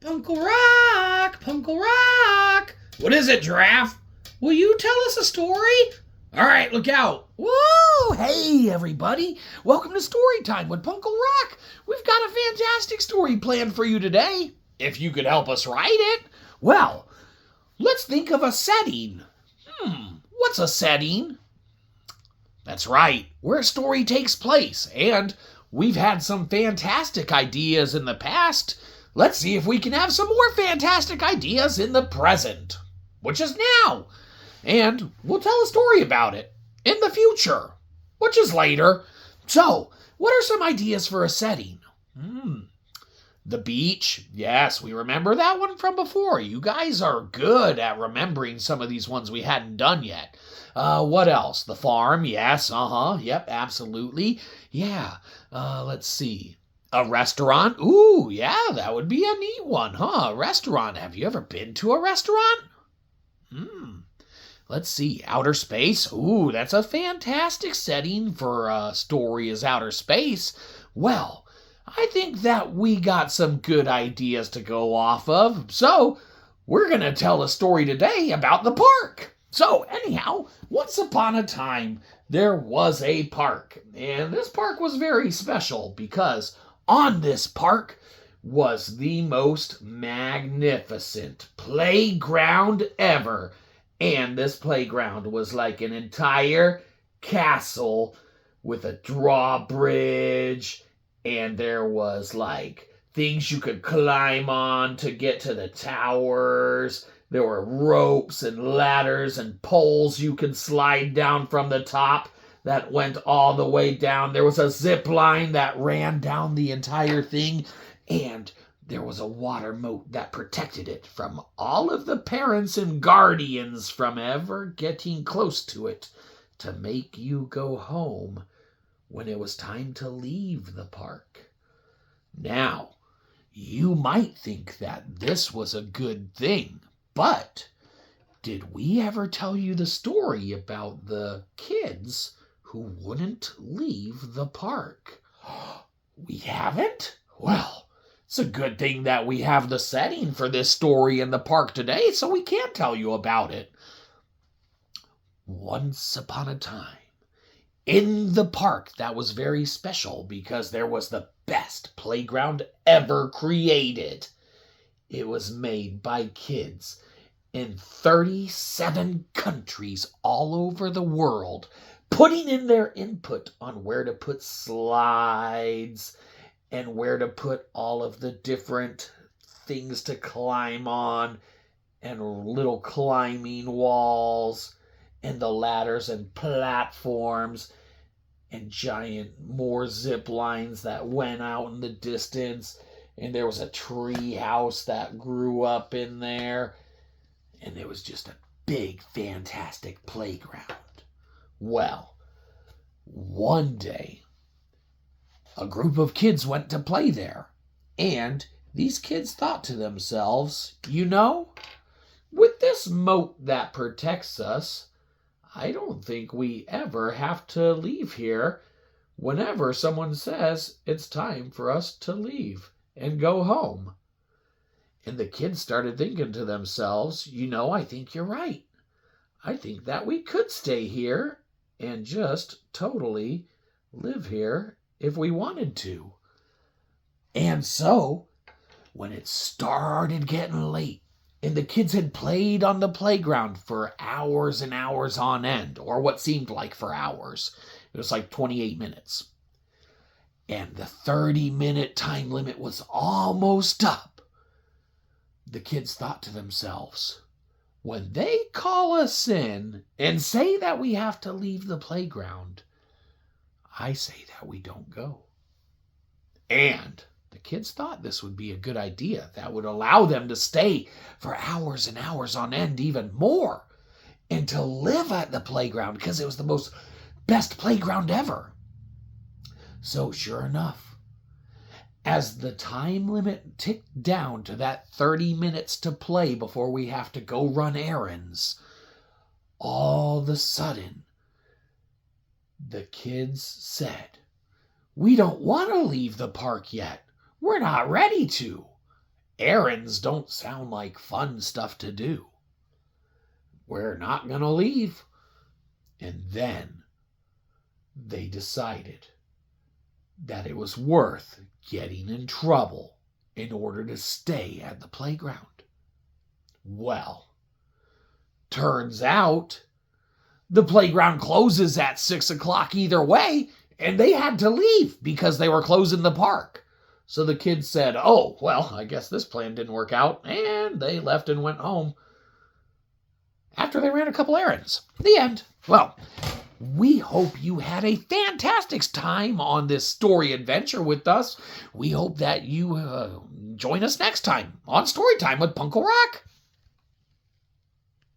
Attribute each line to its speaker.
Speaker 1: PuNkLe Rok! PuNkLe Rok! What is it, Giraffe? Will you tell us a story? All right, look out.
Speaker 2: Whoa! Hey, everybody. Welcome to Story Time with PuNkLe Rok. We've got a fantastic story planned for you today.
Speaker 1: If you could help us write it.
Speaker 2: Well, let's think of a setting. What's a setting? That's right, where a story takes place. And we've had some fantastic ideas in the past. Let's see if we can have some more fantastic ideas in the present, which is now. And we'll tell a story about it in the future, which is later. So, what are some ideas for a setting? The beach. Yes, we remember that one from before. You guys are good at remembering some of these ones we hadn't done yet. What else? The farm. Yes, Yep, absolutely. Yeah. Let's see. A restaurant. Ooh, yeah, that would be a neat one, huh? A restaurant. Have you ever been to a restaurant? Let's see. Outer space. Ooh, that's a fantastic setting for a story as outer space. Well, I think that we got some good ideas to go off of. So, we're going to tell a story today about the park. So, anyhow, once upon a time, there was a park. And this park was very special because on this park was the most magnificent playground ever. And this playground was like an entire castle with a drawbridge. And there was like things you could climb on to get to the towers. There were ropes and ladders and poles you could slide down from the top that went all the way down. There was a zip line that ran down the entire thing. And there was a water moat that protected it from all of the parents and guardians from ever getting close to it to make you go home when it was time to leave the park. Now, you might think that this was a good thing, but did we ever tell you the story about the kids who wouldn't leave the park? We haven't? Well, it's a good thing that we have the setting for this story in the park today, so we can tell you about it. Once upon a time, in the park that was very special because there was the best playground ever created. It was made by kids in 37 countries all over the world, putting in their input on where to put slides and where to put all of the different things to climb on and little climbing walls and the ladders and platforms and giant more zip lines that went out in the distance. And there was a tree house that grew up in there. And it was just a big, fantastic playground. Well, one day, a group of kids went to play there. And these kids thought to themselves, with this moat that protects us, I don't think we ever have to leave here whenever someone says it's time for us to leave and go home. And the kids started thinking to themselves, I think you're right. I think that we could stay here and just totally live here if we wanted to. And so, when it started getting late, and the kids had played on the playground for hours and hours on end, or what seemed like for hours. It was like 28 minutes. And the 30-minute time limit was almost up. The kids thought to themselves, when they call us in and say that we have to leave the playground, I say that we don't go. And the kids thought this would be a good idea that would allow them to stay for hours and hours on end, even more, and to live at the playground because it was the best playground ever. So sure enough, as the time limit ticked down to that 30 minutes to play before we have to go run errands, all of a sudden, the kids said, "We don't want to leave the park yet. We're not ready to." Errands don't sound like fun stuff to do. We're not going to leave. And then they decided that it was worth getting in trouble in order to stay at the playground. Well, turns out the playground closes at 6 o'clock either way, and they had to leave because they were closing the park. So the kids said, oh, well, I guess this plan didn't work out, and they left and went home after they ran a couple errands. The end. Well, we hope you had a fantastic time on this story adventure with us. We hope that you join us next time on Story Time with PuNkLe Rok.